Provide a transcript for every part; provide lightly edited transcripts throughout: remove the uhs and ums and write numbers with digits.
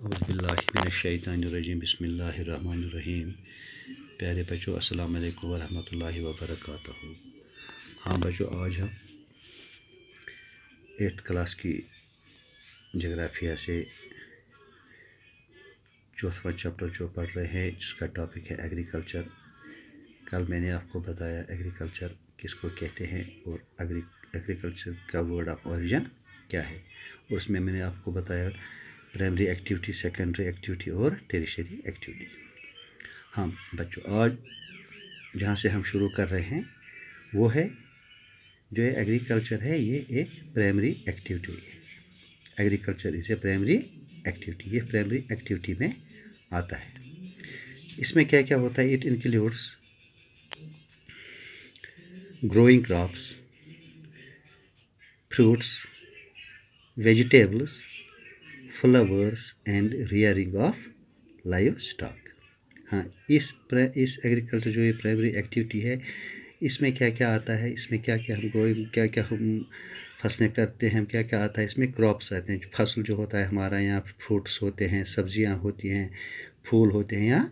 औज़ुबिल्लाहिमिनश्शैतानिर्रजीम बिस्मिल्लाहिर्रहमानिर्रहीम। प्यारे बच्चों, अस्सलाम वालेकुम वरहमतुल्लाहि वबरकातुहू। हाँ बच्चों, आज हम 8th क्लास की जोग्राफिया से चौथा चैप्टर जो पढ़ रहे हैं, जिसका टॉपिक है एग्रीकल्चर। कल मैंने आपको बताया एग्रीकल्चर किसको कहते हैं और एग्रीकल्चर का वर्ड ऑफ ओरिजिन क्या है। और उसमें मैंने आपको बताया प्राइमरी एक्टिविटी, सेकेंडरी एक्टिविटी और टेरिशरी एक्टिविटी। हाँ बच्चों, आज जहाँ से हम शुरू कर रहे हैं वो है जो ये एग्रीकल्चर है, ये एक प्राइमरी एक्टिविटी है। Agriculture is a primary activity, ये प्राइमरी एक्टिविटी में आता है। इसमें क्या क्या होता है? It includes growing crops, fruits, vegetables, flowers and rearing of livestock। हाँ, इस एग्रीकल्चर जो ये प्राइमरी एक्टिविटी है, इसमें क्या क्या आता है, इसमें क्या क्या हम ग्रोइंग, क्या क्या हम फसलें करते हैं, क्या क्या आता है। इसमें क्रॉप्स आते हैं, जो फसल जो होता है हमारा यहाँ, फ्रूट्स होते हैं, सब्जियाँ होती हैं, फूल होते हैं, या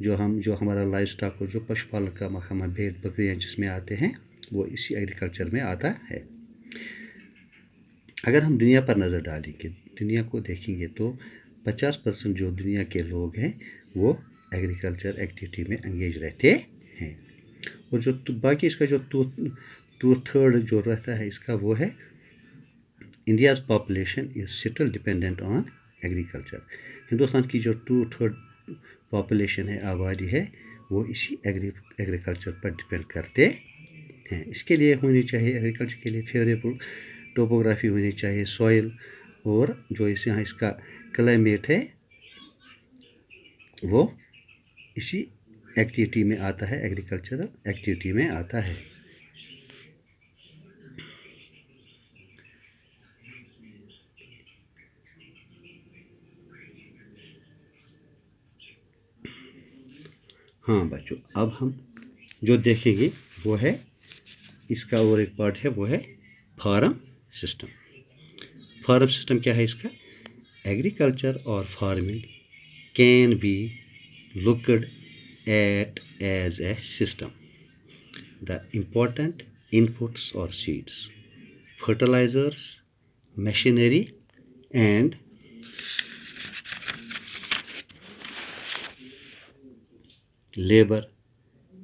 जो हमारा लाइव स्टॉक हो, जो पशुपालन का हम भेड़ बकरियाँ जिसमें आते हैं, वो इसी एग्रीकल्चर में आता है। अगर हम दुनिया पर नज़र डालेंगे, दुनिया को देखेंगे, तो 50% जो दुनिया के लोग हैं वो एग्रीकल्चर एक्टिविटी में एंगेज रहते हैं। और जो बाकी इसका जो टू थर्ड जो रहता है इसका, वो है India's population is still dependent on agriculture. Hindustan की जो 2/3 पॉपुलेशन है, आबादी है, वो इसी एग्रीकल्चर पर डिपेंड करते हैं। इसके लिए होनी चाहिए, एग्रीकल्चर के लिए फेवरेबल टोपोग्राफी होनी चाहिए, सॉइल, और जो इस यहाँ इसका क्लाइमेट है वो इसी एक्टिविटी में आता है, एग्रीकल्चरल एक्टिविटी में आता है। हाँ बच्चों, अब हम जो देखेंगे वो है इसका, और एक पार्ट है वो है फार्म सिस्टम। फार्म सिस्टम क्या है इसका? एग्रीकल्चर और farming can be looked at as a system. The important inputs are seeds, fertilizers, machinery, and labor.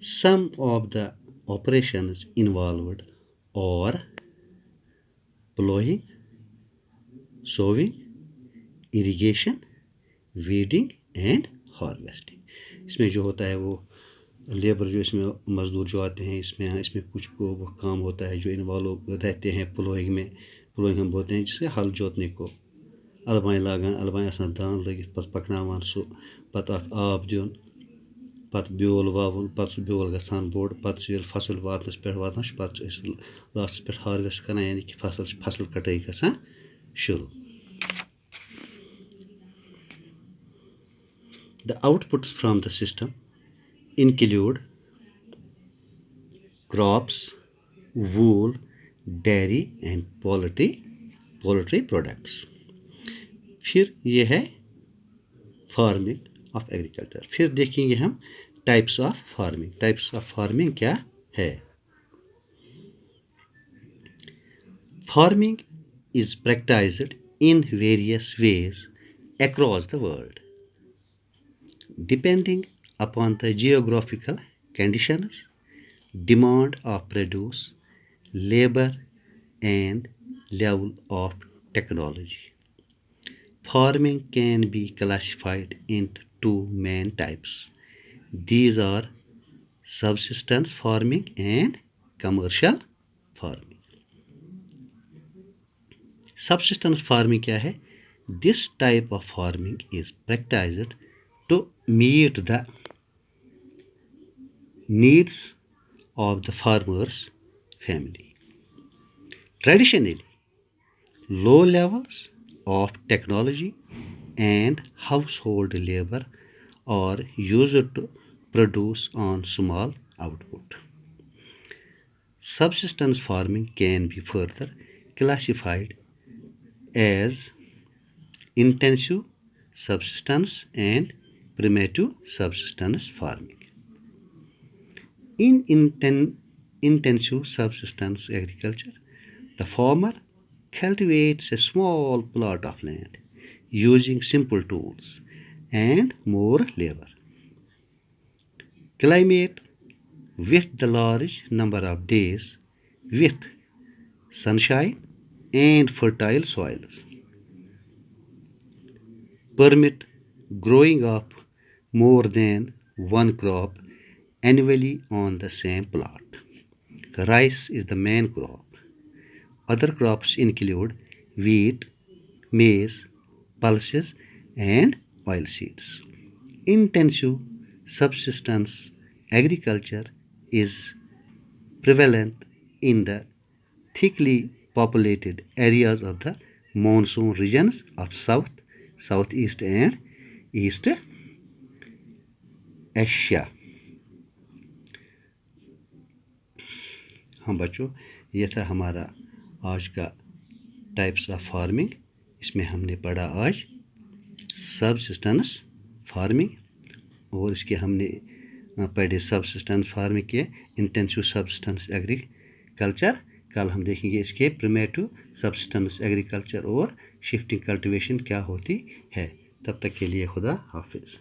Some of the operations involved are plowing, sowing, irrigation, weeding and harvesting। इसमें जो होता है वो labour, जो इसमें मज़दूर जो आते हैं, इसमें कुछ वो काम होता है जो इन्वॉल्व रहते हैं प्लोइंग हम बोलते हैं, जिससे हल जोतने को अलबाएँ लागान, अलबाएँ आसान दान लगित, पत पकनावान सु, पत अत आब दियुन, पत ब्योल वावुन, पत सु ब्योल गसान बोड़, पत सु येल फसल वातनस पे वातान, पत लास्टस पे हार्वेस्ट करना, यानी कि फसल कटाई गसान शुरू। The outputs from the system include crops, wool, dairy and poultry products। फिर ये है फार्मिंग ऑफ एग्रीकल्चर। फिर देखेंगे हम types of farming. Types of farming क्या है? Farming is practised in various ways across the world, depending upon the geographical conditions, demand of produce, labor, and level of technology. Farming can be classified into two main types. These are subsistence farming and commercial farming। Subsistence farming क्या है? This type of farming is practiced to meet the needs of the farmer's family. Traditionally, low levels of technology and household labor are used to produce on small output. Subsistence farming can be further classified as intensive subsistence and primitive subsistence farming. In intensive subsistence agriculture, the farmer cultivates a small plot of land using simple tools and more labor. Climate with the large number of days with sunshine and fertile soils permit growing of more than one crop annually on the same plot. Rice is the main crop. Other crops include wheat, maize, pulses, and oilseeds. Intensive subsistence agriculture is prevalent in the thickly populated areas of the monsoon regions of South, Southeast, and East Asia. हाँ बच्चों, यह था हमारा आज का types of farming. इसमें हमने पढ़ा आज सबसिस्टेंस फार्मिंग और इसके हमने पढ़े सबसिस्टेंस फार्मिंग के इंटेंसिव सबसिस्टेंस एग्रीकल्चर। कल हम देखेंगे इसके प्रिमेटिव सबसिस्टेंस एग्रीकल्चर और शिफ्टिंग कल्टीवेशन क्या होती है। तब तक के लिए खुदा हाफिज़।